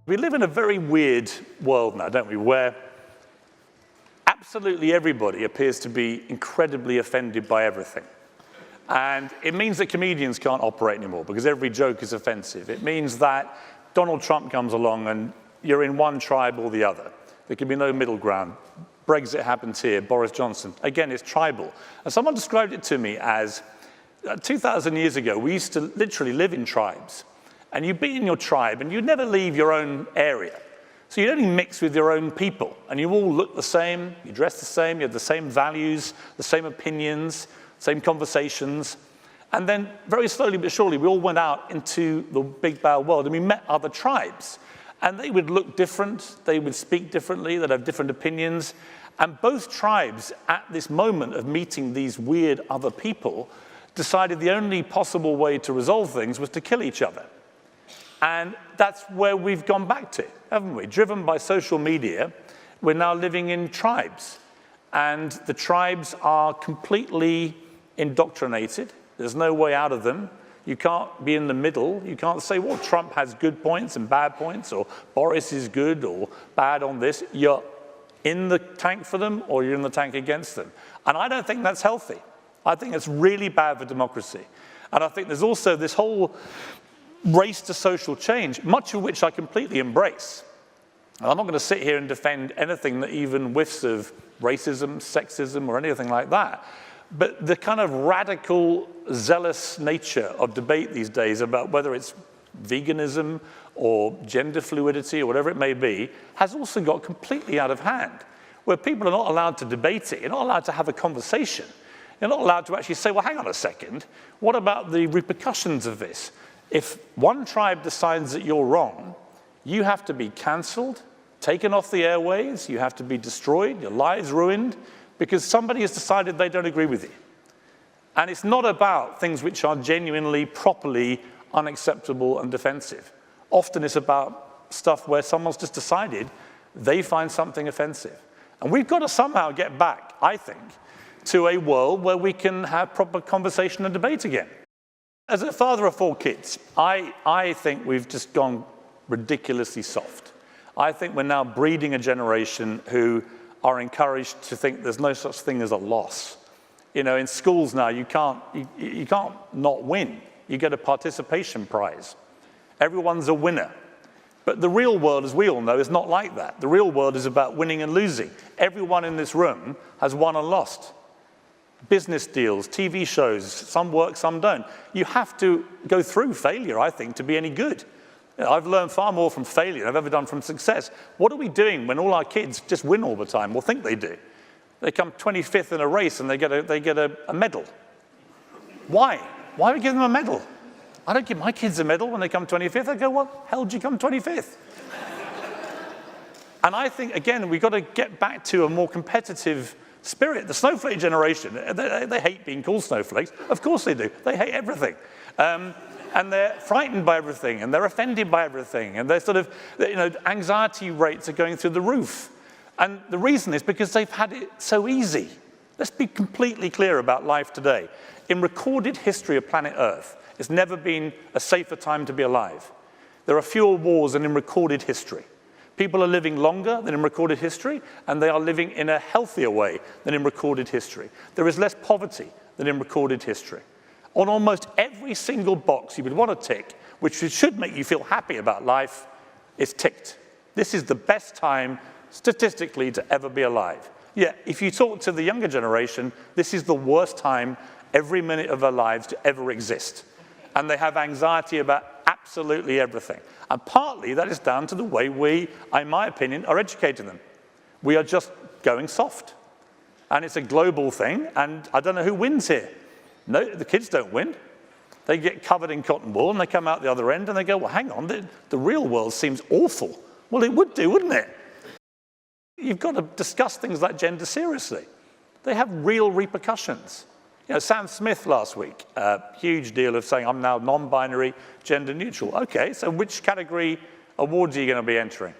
We live in a very weird world now, don't we, where absolutely everybody appears to be incredibly offended by everything. And it means that comedians can't operate anymore because every joke is offensive. It means that Donald Trump comes along and you're in one tribe or the other. There can be no middle ground. Brexit happens here, Boris Johnson. Again, it's tribal. And someone described it to me as 2,000 years ago, we used to literally live in tribes. And you'd be in your tribe and you'd never leave your own area. So you'd only mix with your own people. And you all look the same, you dress the same, you have the same values, the same opinions, same conversations. And then very slowly but surely, we all went out into the big bad world and we met other tribes. And they would look different, they would speak differently, they'd have different opinions. And both tribes, at this moment of meeting these weird other people, decided the only possible way to resolve things was to kill each other. And that's where we've gone back to, haven't we? Driven by social media, we're now living in tribes. And the tribes are completely indoctrinated. There's no way out of them. You can't be in the middle. You can't say, well, Trump has good points and bad points, or Boris is good or bad on this. You're in the tank for them, or you're in the tank against them. And I don't think that's healthy. I think it's really bad for democracy. And I think there's also this whole race to social change, much of which I completely embrace. And I'm not going to sit here and defend anything that even whiffs of racism, sexism, or anything like that. But the kind of radical, zealous nature of debate these days about whether it's veganism or gender fluidity or whatever it may be, has also got completely out of hand, where people are not allowed to debate it. You're not allowed to have a conversation. You're not allowed to actually say, well, hang on a second, what about the repercussions of this? If one tribe decides that you're wrong, you have to be cancelled, taken off the airwaves, you have to be destroyed, your lives ruined, because somebody has decided they don't agree with you. And it's not about things which are genuinely, properly unacceptable and defensive. Often it's about stuff where someone's just decided they find something offensive. And we've got to somehow get back, I think, to a world where we can have proper conversation and debate again. As a father of 4 kids, I think we've just gone ridiculously soft. I think we're now breeding a generation who are encouraged to think there's no such thing as a loss. You know, in schools now, you can't not win. You get a participation prize. Everyone's a winner. But the real world, as we all know, is not like that. The real world is about winning and losing. Everyone in this room has won and lost. Business deals, TV shows, some work, some don't. You have to go through failure, I think, to be any good. You know, I've learned far more from failure than I've ever done from success. What are we doing when all our kids just win all the time, or think they do? They come 25th in a race and they get a medal. Why? Why do we give them a medal? I don't give my kids a medal when they come 25th. I go, what the hell did you come 25th? And I think, again, we've got to get back to a more competitive spirit. The snowflake generation, they hate being called snowflakes. Of course they do. They hate everything. And they're frightened by everything, and they're offended by everything, and they're sort of, you know, anxiety rates are going through the roof. And the reason is because they've had it so easy. Let's be completely clear about life today. In recorded history of planet Earth, it's never been a safer time to be alive. There are fewer wars than in recorded history. People are living longer than in recorded history, and they are living in a healthier way than in recorded history. There is less poverty than in recorded history. On almost every single box you would want to tick, which should make you feel happy about life, is ticked. This is the best time, statistically, to ever be alive. Yet, if you talk to the younger generation, this is the worst time every minute of their lives to ever exist. And they have anxiety about absolutely everything. And partly that is down to the way we, in my opinion, are educating them. We are just going soft. And it's a global thing, and I don't know who wins here. No, the kids don't win. They get covered in cotton wool, and they come out the other end, and they go, well, hang on, the real world seems awful. Well, it would do, wouldn't it? You've got to discuss things like gender seriously. They have real repercussions. You know, Sam Smith last week, huge deal of saying, I'm now non-binary, gender neutral. Okay, so which category awards are you going to be entering?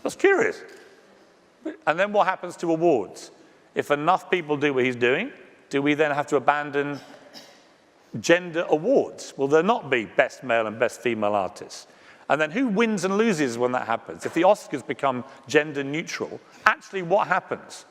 That's curious. And then what happens to awards? If enough people do what he's doing, do we then have to abandon gender awards? Will there not be best male and best female artists? And then who wins and loses when that happens? If the Oscars become gender neutral, actually what happens?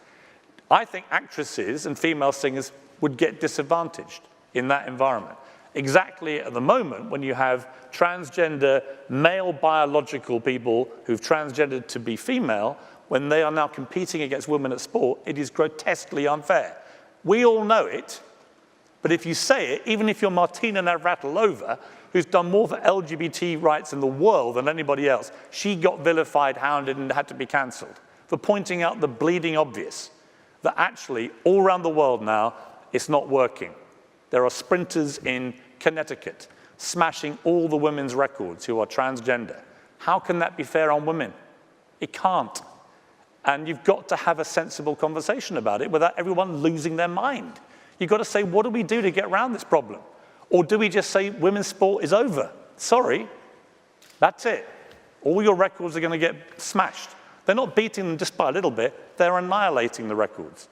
I think actresses and female singers would get disadvantaged in that environment. Exactly at the moment when you have transgender male biological people who've transgendered to be female, when they are now competing against women at sport, it is grotesquely unfair. We all know it, but if you say it, even if you're Martina Navratilova, who's done more for LGBT rights in the world than anybody else, she got vilified, hounded, and had to be cancelled for pointing out the bleeding obvious that actually all around the world now, it's not working. There are sprinters in Connecticut smashing all the women's records who are transgender. How can that be fair on women? It can't. And you've got to have a sensible conversation about it without everyone losing their mind. You've got to say, what do we do to get around this problem? Or do we just say women's sport is over? Sorry, that's it. All your records are going to get smashed. They're not beating them just by a little bit, they're annihilating the records.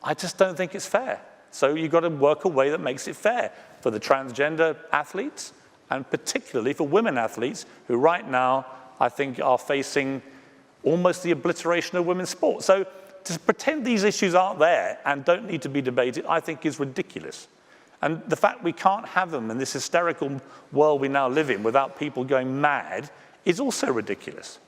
I just don't think it's fair. So you've got to work a way that makes it fair for the transgender athletes, and particularly for women athletes who right now, I think, are facing almost the obliteration of women's sport. So to pretend these issues aren't there and don't need to be debated, I think is ridiculous. And the fact we can't have them in this hysterical world we now live in without people going mad is also ridiculous.